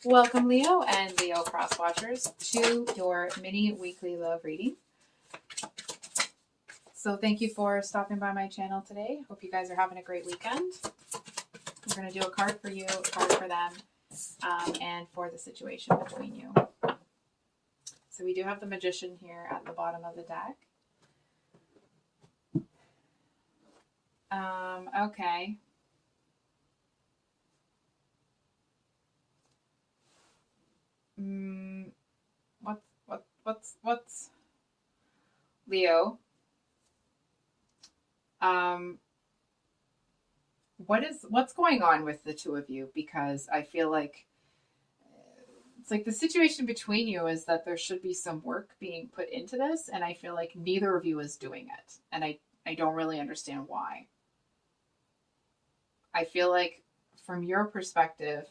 Welcome, Leo and Leo cross watchers, to your mini weekly love reading. So thank you for stopping by my channel today. Hope you guys are having a great weekend. We're going to do a card for you, a card for them, and for the situation between you. So we do have the Magician here at the bottom of the deck. Okay. What's Leo? What's going on with the two of you? Because I feel like it's like the situation between you is that there should be some work being put into this, and I feel like neither of you is doing it, and I don't really understand why. I feel like from your perspective,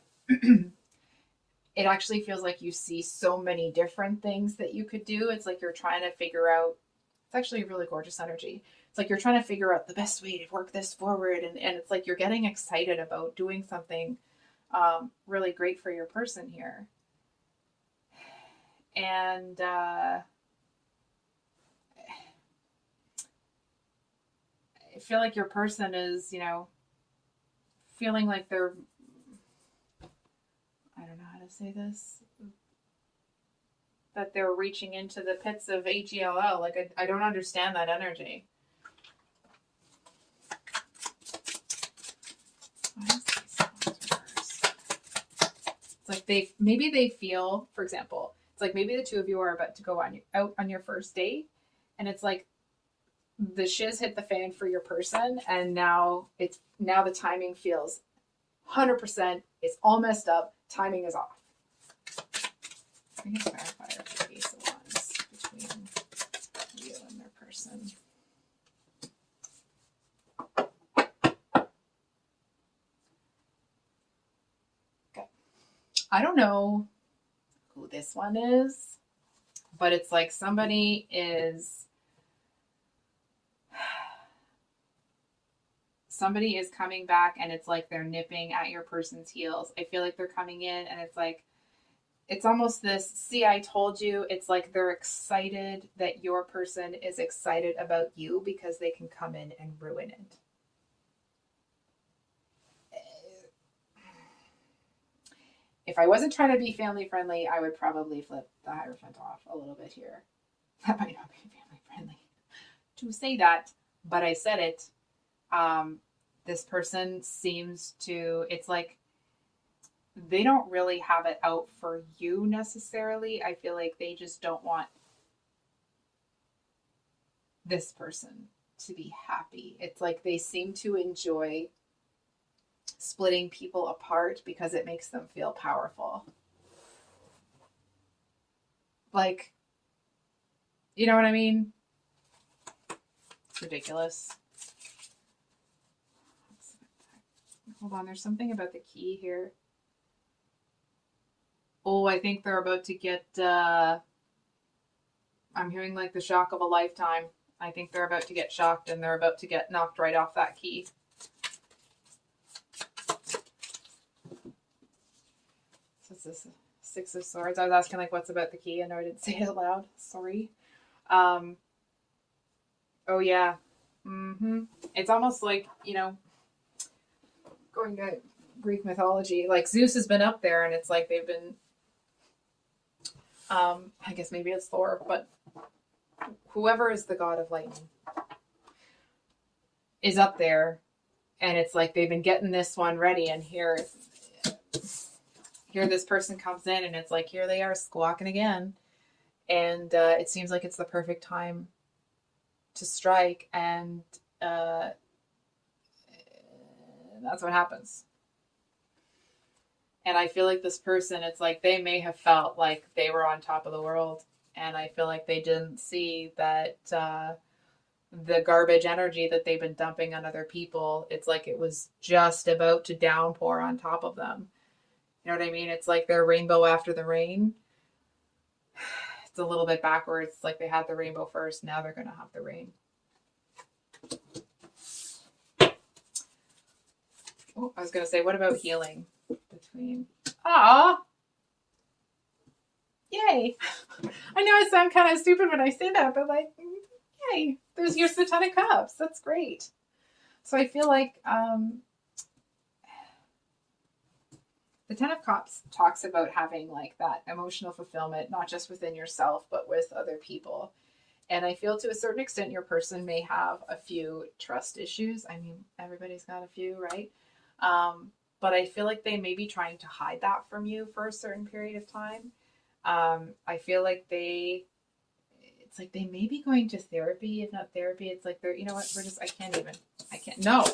it actually feels like you see so many different things that you could do. It's like you're trying to figure out, it's actually a really gorgeous energy. It's like you're trying to figure out the best way to work this forward. And it's like you're getting excited about doing something really great for your person here. And I feel like your person is, feeling like they're, I don't know how to say this, that they're reaching into the pits of HELL. Like, I don't understand that energy. It's like maybe they feel, for example, it's like maybe the two of you are about to go out on your first date, and it's like the shiz hit the fan for your person, and now the timing feels 100%. It's all messed up. Timing is off. Bring a clarifier for the Ace of Wands between you and their person. Okay. I don't know who this one is, but it's like somebody is coming back, and it's like they're nipping at your person's heels. I feel like they're coming in, and it's like it's almost this, see, I told you. It's like they're excited that your person is excited about you because they can come in and ruin it. If I wasn't trying to be family friendly, I would probably flip the hierophant off a little bit here. That might not be family friendly to say that, but I said it. This person seems to, it's like they don't really have it out for you necessarily. I feel like they just don't want this person to be happy. It's like they seem to enjoy splitting people apart because it makes them feel powerful. Like, you know what I mean? It's ridiculous. Hold on, there's something about the key here. Oh, I think they're about to get, I'm hearing like the shock of a lifetime. I think they're about to get shocked, and they're about to get knocked right off that key. So it's this Six of Swords. I was asking like what's about the key. I know I didn't say it out loud. Sorry. Oh yeah. It's almost like, going to Greek mythology, like Zeus has been up there, and it's like they've been, I guess maybe it's Thor, but whoever is the god of lightning is up there, and it's like they've been getting this one ready, and here this person comes in, and it's like here they are squawking again, and it seems like it's the perfect time to strike, and that's what happens. And I feel like this person, it's like they may have felt like they were on top of the world, and I feel like they didn't see that the garbage energy that they've been dumping on other people, it's like it was just about to downpour on top of them. You know what I mean? It's like their rainbow after the rain. It's a little bit backwards. It's like they had the rainbow first, now they're going to have the rain. Oh, I was going to say, what about healing between... yay. I know I sound kind of stupid when I say that, but like, yay, here's the 10 of cups. That's great. So I feel like the 10 of cups talks about having like that emotional fulfillment, not just within yourself, but with other people. And I feel to a certain extent, your person may have a few trust issues. I mean, everybody's got a few, right? But I feel like they may be trying to hide that from you for a certain period of time. I feel like it's like they may be going to therapy. If not therapy, it's like they're, you know what, I can't, no,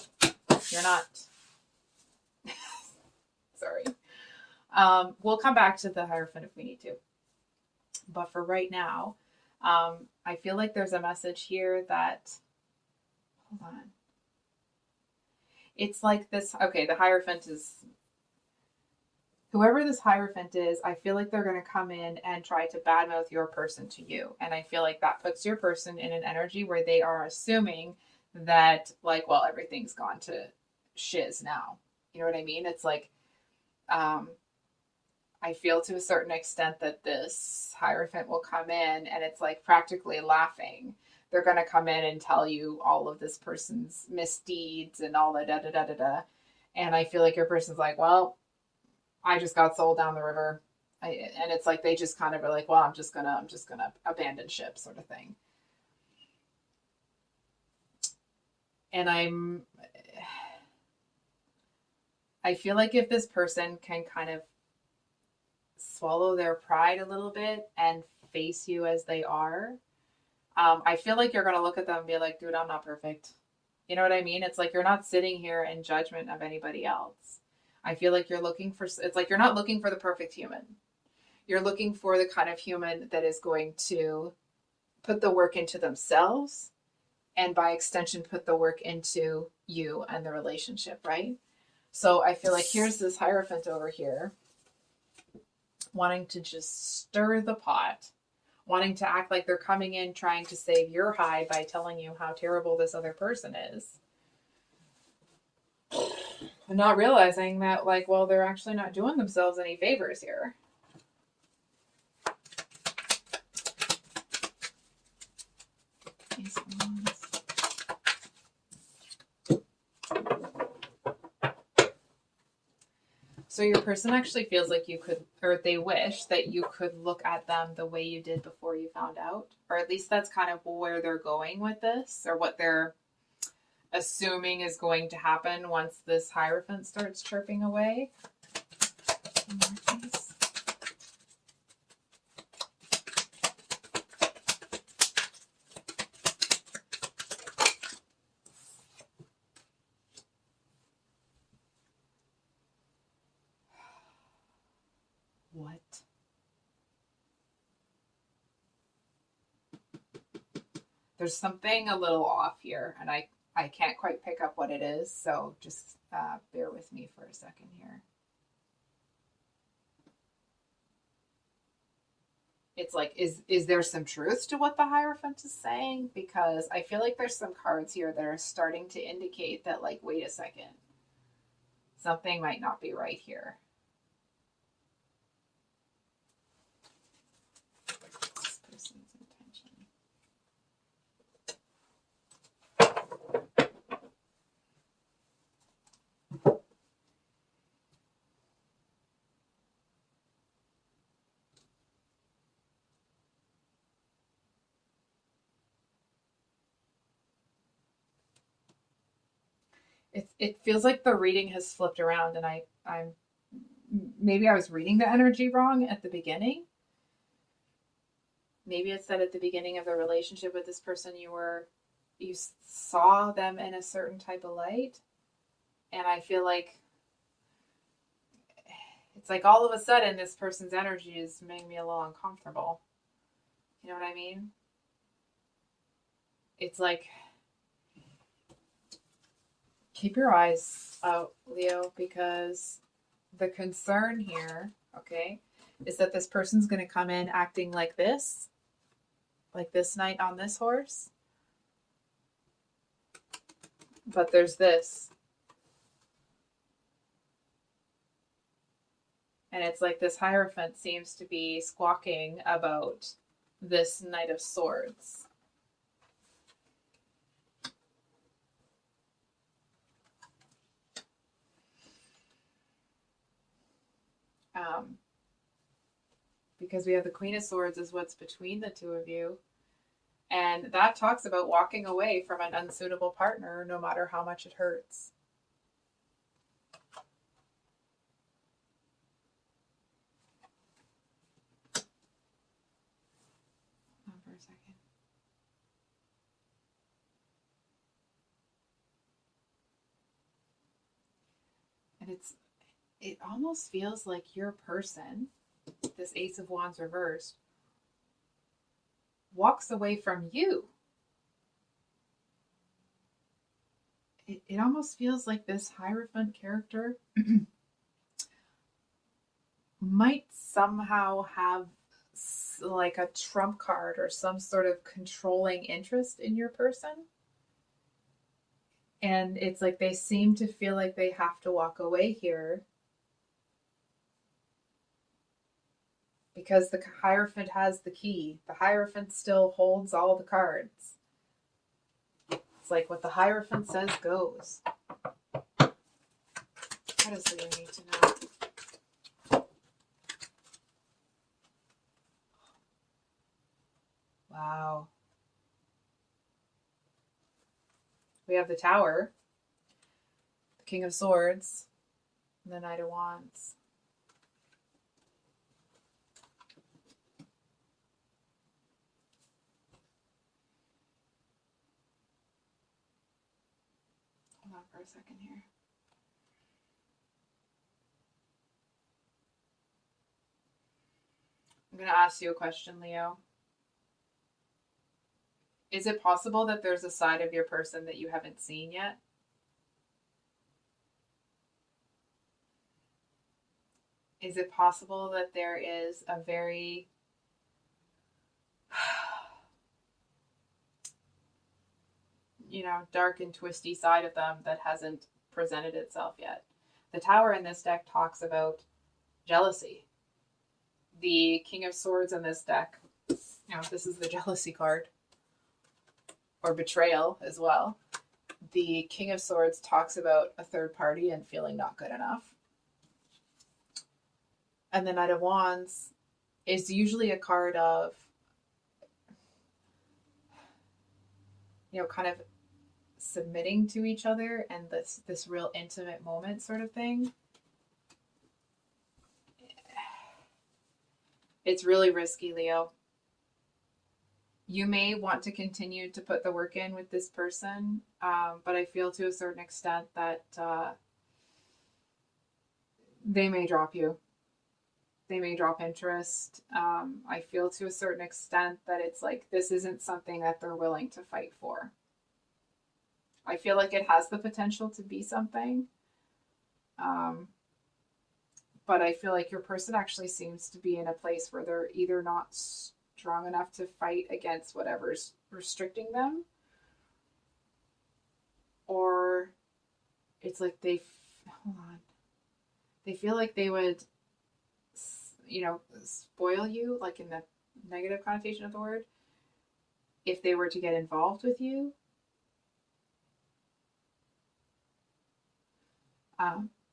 you're not. Sorry. We'll come back to the Hierophant if we need to. But for right now, I feel like there's a message here that, hold on. It's like this, okay, the Hierophant is, whoever this Hierophant is, I feel like they're going to come in and try to badmouth your person to you. And I feel like that puts your person in an energy where they are assuming that, like, well, everything's gone to shiz now. You know what I mean? It's like, I feel to a certain extent that this Hierophant will come in and it's like practically laughing. They're going to come in and tell you all of this person's misdeeds and all the da da da da da. And I feel like your person's like, well, I just got sold down the river. And it's like they just kind of are like, well, I'm just gonna abandon ship, sort of thing. And I feel like if this person can kind of swallow their pride a little bit and face you as they are, I feel like you're gonna look at them and be like, dude, I'm not perfect. You know what I mean? It's like you're not sitting here in judgment of anybody else. I feel like you're looking for, it's like you're not looking for the perfect human. You're looking for the kind of human that is going to put the work into themselves and by extension put the work into you and the relationship, right? So I feel like here's this Hierophant over here wanting to just stir the pot, wanting to act like they're coming in trying to save your hide by telling you how terrible this other person is. And not realizing that, like, well, they're actually not doing themselves any favors here. So your person actually feels like you could, or they wish that you could look at them the way you did before you found out. Or at least that's kind of where they're going with this, or what they're assuming is going to happen once this Hierophant starts chirping away. What? There's something a little off here, and I can't quite pick up what it is, so just bear with me for a second here. It's like, is there some truth to what the Hierophant is saying? Because I feel like there's some cards here that are starting to indicate that, like, wait a second, something might not be right here. This person's intention. It feels like the reading has flipped around, and I'm maybe I was reading the energy wrong at the beginning. Maybe it said at the beginning of the relationship with this person you saw them in a certain type of light, and I feel like it's like all of a sudden this person's energy is making me a little uncomfortable. You know what I mean? It's like, keep your eyes out, Leo, because the concern here, okay, is that this person's going to come in acting like this knight on this horse. But there's this. And it's like this hierophant seems to be squawking about this Knight of Swords. Because we have the Queen of Swords is what's between the two of you. And that talks about walking away from an unsuitable partner, no matter how much it hurts. Hold on for a second. And it almost feels like your person, this Ace of Wands reversed, walks away from you. It almost feels like this Hierophant character might somehow have like a trump card or some sort of controlling interest in your person. And it's like they seem to feel like they have to walk away here because the Hierophant has the key. The Hierophant still holds all the cards. It's like what the Hierophant says goes. What else do you need to know? Wow. We have the Tower, the King of Swords, and the Knight of Wands. Hold on for a second here. I'm going to ask you a question, Leo. Is it possible that there's a side of your person that you haven't seen yet? Is it possible that there is a very dark and twisty side of them that hasn't presented itself yet? The Tower in this deck talks about jealousy. The King of Swords in this deck, this is the jealousy card. Or betrayal as well. The King of Swords talks about a third party and feeling not good enough. And the Knight of Wands is usually a card of, kind of submitting to each other and this real intimate moment sort of thing. It's really risky, Leo. You may want to continue to put the work in with this person, but I feel to a certain extent that they may drop you. They may drop interest. I feel to a certain extent that it's like this isn't something that they're willing to fight for. I feel like it has the potential to be something, but I feel like your person actually seems to be in a place where they're either not strong enough to fight against whatever's restricting them, or it's like they feel like they would spoil you, like in the negative connotation of the word, if they were to get involved with you.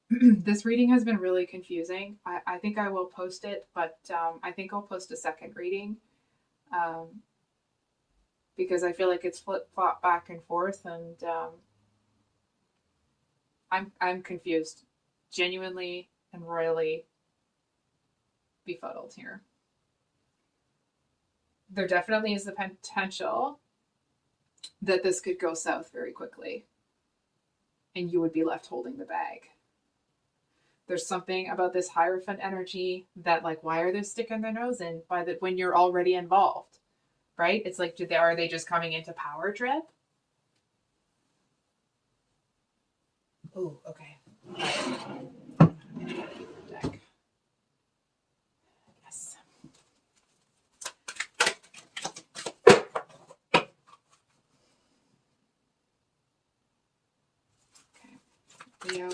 This reading has been really confusing. I think I will post it, but I think I'll post a second reading because I feel like it's flip-flop back and forth, and I'm confused, genuinely and royally befuddled here. There definitely is the potential that this could go south very quickly, and you would be left holding the bag. There's something about this Hierophant energy that, like, why are they sticking their nose in when you're already involved, right? It's like, are they just coming into power trip? Oh, okay. Deck. Yes. Okay. Leo.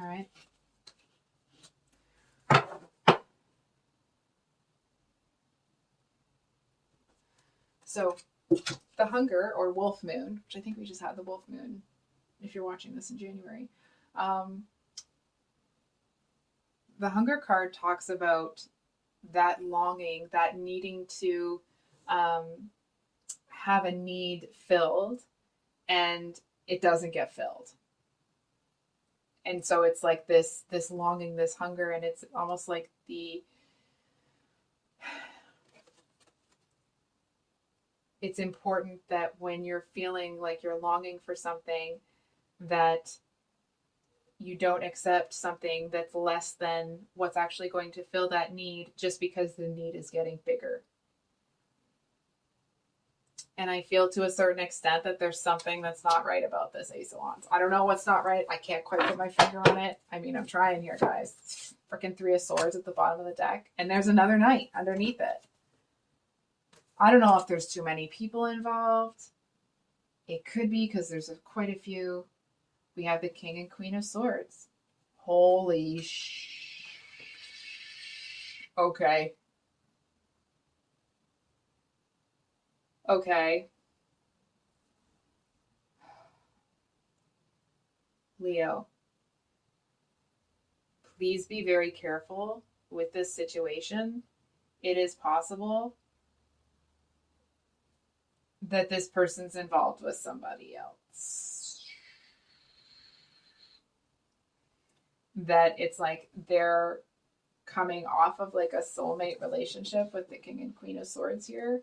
All right. So the hunger or wolf moon, which I think we just had the wolf moon if you're watching this in January. The hunger card talks about that longing, that needing to have a need filled, and it doesn't get filled. And so it's like this longing, this hunger, and it's almost like it's important that when you're feeling like you're longing for something, that you don't accept something that's less than what's actually going to fill that need just because the need is getting bigger. And I feel to a certain extent that there's something that's not right about this Ace of Wands. I don't know what's not right. I can't quite put my finger on it. I mean, I'm trying here, guys. Freaking Three of Swords at the bottom of the deck. And there's another Knight underneath it. I don't know if there's too many people involved. It could be because there's quite a few. We have the King and Queen of Swords. Holy Okay. Okay. Leo, please be very careful with this situation. It is possible that this person's involved with somebody else. That it's like they're coming off of like a soulmate relationship with the King and Queen of Swords here.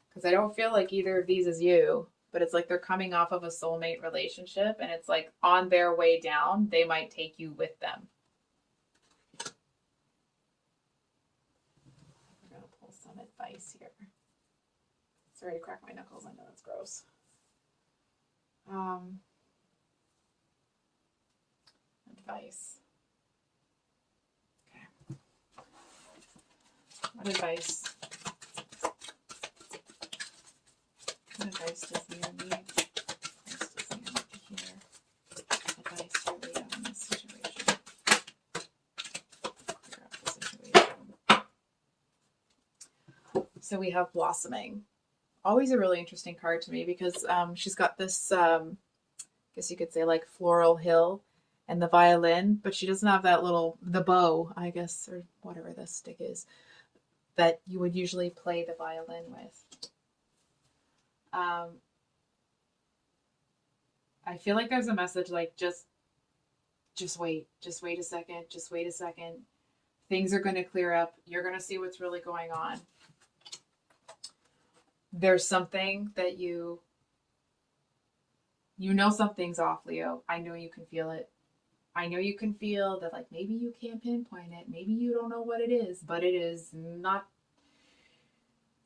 Because I don't feel like either of these is you, but it's like they're coming off of a soulmate relationship, and it's like on their way down, they might take you with them. We're going to pull some advice here. Sorry to crack my knuckles. I know that's gross. Advice. Okay. What advice? What advice does Leo need? What advice does Leo need to hear? Advice for Leo in this situation. Clear up the situation. So we have Blossoming. Always a really interesting card to me because she's got this, I guess you could say like floral hill and the violin, but she doesn't have that the bow, I guess, or whatever the stick is, that you would usually play the violin with. I feel like there's a message like just wait a second. Things are going to clear up. You're going to see what's really going on. There's something that you know something's off, Leo. I know you can feel it. I know you can feel that, like, maybe you can't pinpoint it. Maybe you don't know what it is, but it is not,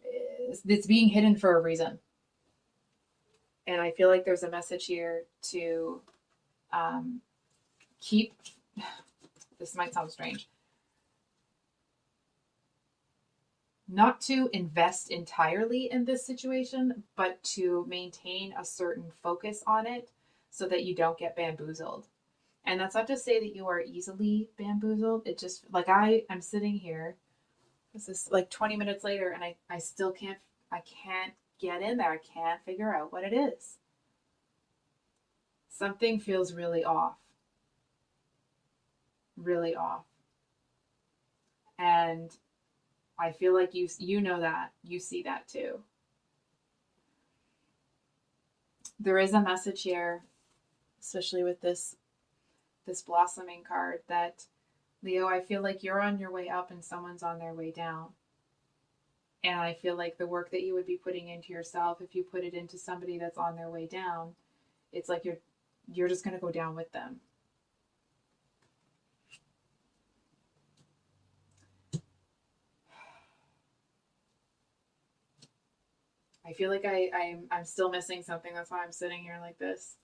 it's being hidden for a reason. And I feel like there's a message here to keep, this might sound strange, not to invest entirely in this situation, but to maintain a certain focus on it so that you don't get bamboozled. And that's not to say that you are easily bamboozled. It just, like, I'm sitting here, this is like 20 minutes later, and I still can't get in there. I can't figure out what it is. Something feels really off. Really off. And I feel like you know that. You see that too. There is a message here, especially with this blossoming card, that Leo, I feel like you're on your way up and someone's on their way down. And I feel like the work that you would be putting into yourself, if you put it into somebody that's on their way down, it's like you're just going to go down with them. I feel like I'm still missing something. That's why I'm sitting here like this.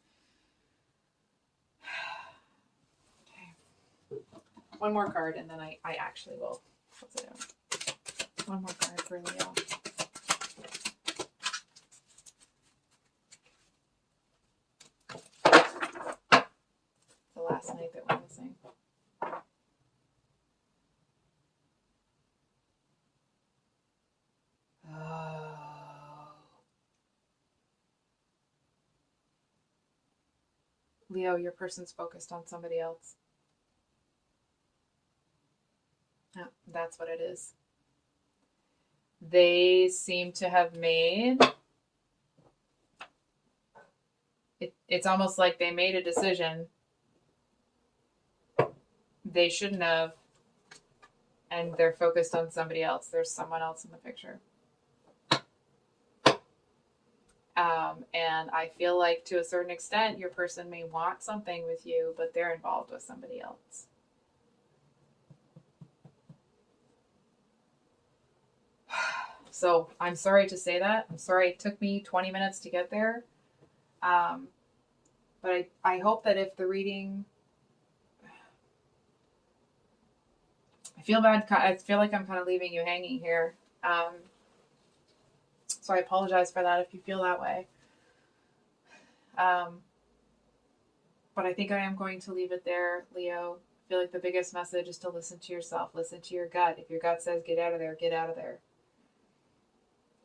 Okay. One more card, and then I actually will close it out. One more card for Leo. processing. Oh. Leo, your person's focused on somebody else. Yeah, that's what it is. They seem to have made it's almost like they made a decision they shouldn't have, and they're focused on somebody else. There's someone else in the picture. And I feel like to a certain extent, your person may want something with you, but they're involved with somebody else. So I'm sorry to say that. I'm sorry it took me 20 minutes to get there. But I hope that if the reading, I feel bad. I feel like I'm kind of leaving you hanging here. So I apologize for that if you feel that way. But I think I am going to leave it there, Leo. I feel like the biggest message is to listen to yourself, listen to your gut. If your gut says get out of there, get out of there.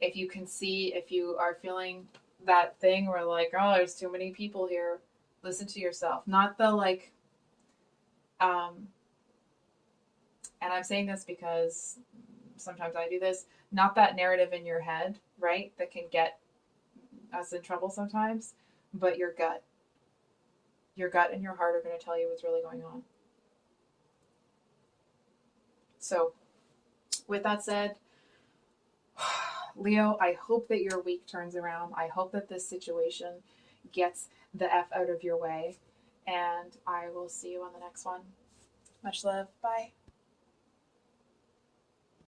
If you can see, if you are feeling that thing where like, oh, there's too many people here, listen to yourself. Not the like, and I'm saying this because sometimes I do this, not that narrative in your head, right? That can get us in trouble sometimes, but your gut. Your gut and your heart are going to tell you what's really going on. So, with that said, Leo, I hope that your week turns around. I hope that this situation gets the F out of your way. And I will see you on the next one. Much love. Bye.